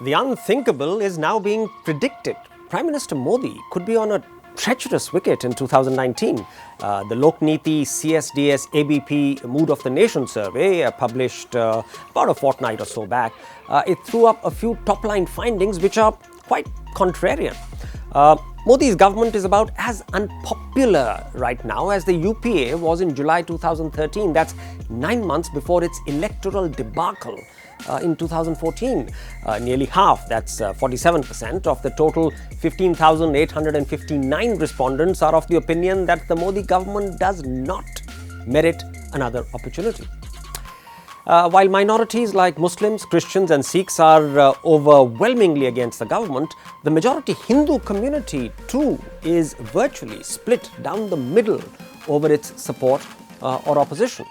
The unthinkable is now being predicted. Prime Minister Modi could be on a treacherous wicket in 2019. The Lokniti-CSDS-ABP Mood of the Nation survey, published about a fortnight or so back, it threw up a few top-line findings which are quite contrarian. Modi's government is about as unpopular right now as the UPA was in July 2013. That's 9 months before its electoral debacle in 2014. Nearly half, that's 47% of the total 15,859 respondents are of the opinion that the Modi government does not merit another opportunity. While minorities like Muslims, Christians and Sikhs are overwhelmingly against the government, the majority Hindu community too is virtually split down the middle over its support or opposition.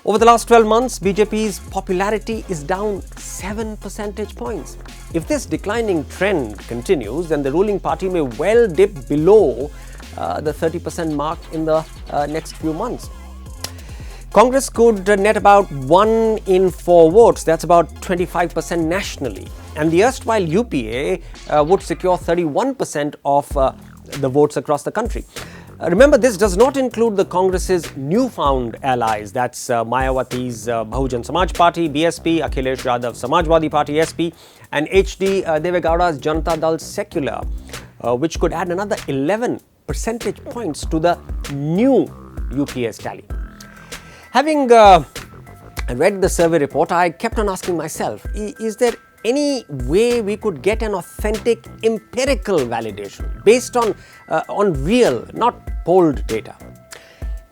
Over the last 12 months, BJP's popularity is down 7 percentage points. If this declining trend continues, then the ruling party may well dip below the 30% mark in the next few months. Congress could net about 1 in 4 votes, that's about 25% nationally. And the erstwhile UPA would secure 31% of the votes across the country. Remember, this does not include the Congress's newfound allies, that's Mayawati's Bahujan Samaj Party, BSP, Akhilesh Yadav Samajwadi Party, SP, and HD Deve Gowda's Janata Dal Secular, which could add another 11 percentage points to the new UPA's tally. Having read the survey report, I kept on asking myself, is there any way we could get an authentic empirical validation based on real, not polled data?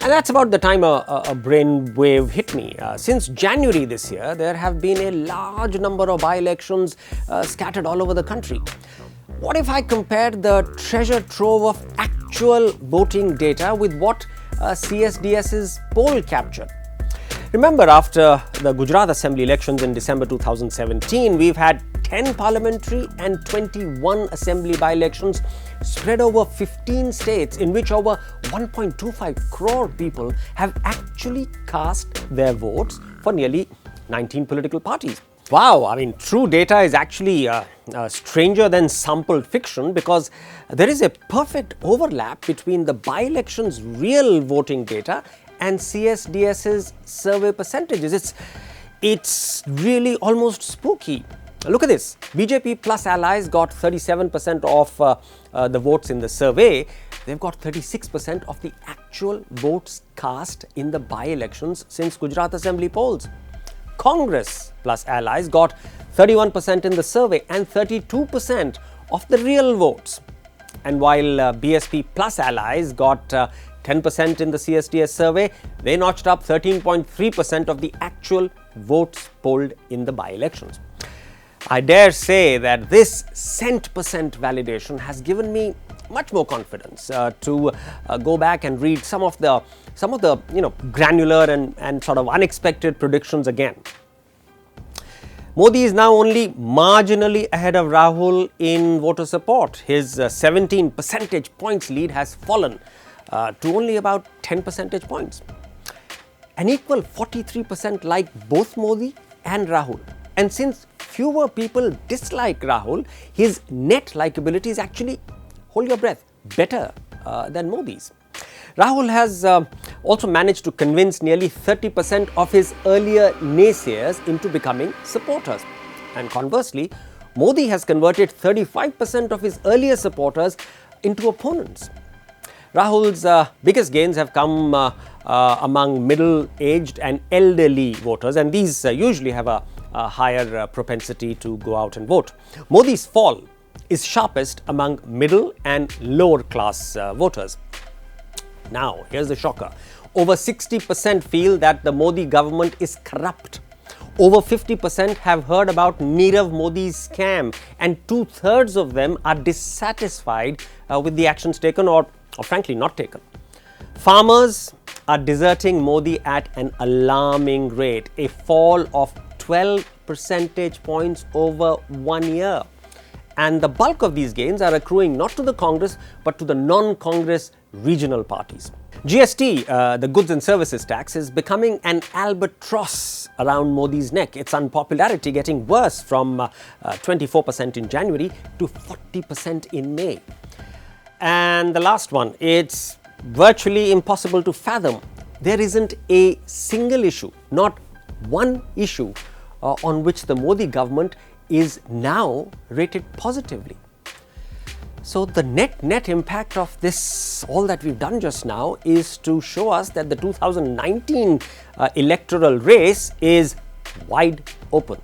And that's about the time a brainwave hit me. Since January this year, there have been a large number of by-elections scattered all over the country. What if I compared the treasure trove of actual voting data with what CSDS's poll captured? Remember, after the Gujarat Assembly elections in December 2017, we've had 10 parliamentary and 21 assembly by-elections spread over 15 states in which over 1.25 crore people have actually cast their votes for nearly 19 political parties. Wow, I mean, true data is actually stranger than sampled fiction, because there is a perfect overlap between the by-elections' real voting data and CSDS's survey percentages. It's really almost spooky. Look at this. BJP plus allies got 37% of the votes in the survey. They've got 36% of the actual votes cast in the by-elections since Gujarat Assembly polls. Congress plus allies got 31% in the survey and 32% of the real votes. And while BSP plus allies got 10% in the CSDS survey, they notched up 13.3% of the actual votes polled in the by-elections. I dare say that this cent-percent validation has given me much more confidence to go back and read some of the granular and sort of unexpected predictions again. Modi is now only marginally ahead of Rahul in voter support. His 17 percentage points lead has fallen to only about 10 percentage points. An equal 43% like both Modi and Rahul. And since fewer people dislike Rahul, his net likability is actually, hold your breath, better than Modi's. Rahul has also managed to convince nearly 30% of his earlier naysayers into becoming supporters. And conversely, Modi has converted 35% of his earlier supporters into opponents. Rahul's biggest gains have come among middle-aged and elderly voters, and these usually have a higher propensity to go out and vote. Modi's fall is sharpest among middle and lower class voters. Now, here's the shocker. Over 60% feel that the Modi government is corrupt. Over 50% have heard about Nirav Modi's scam, and 2/3 of them are dissatisfied with the actions taken or frankly not taken. Farmers are deserting Modi at an alarming rate, a fall of 12 percentage points over 1 year. And the bulk of these gains are accruing not to the Congress but to the non-Congress regional parties. GST, the goods and services tax, is becoming an albatross around Modi's neck. Its unpopularity getting worse from 24% in January to 40% in May. And the last one, it's virtually impossible to fathom. There isn't a single issue, not one issue, on which the Modi government is now rated positively. So the net impact of this, all that we've done just now, is to show us that the 2019 electoral race is wide open.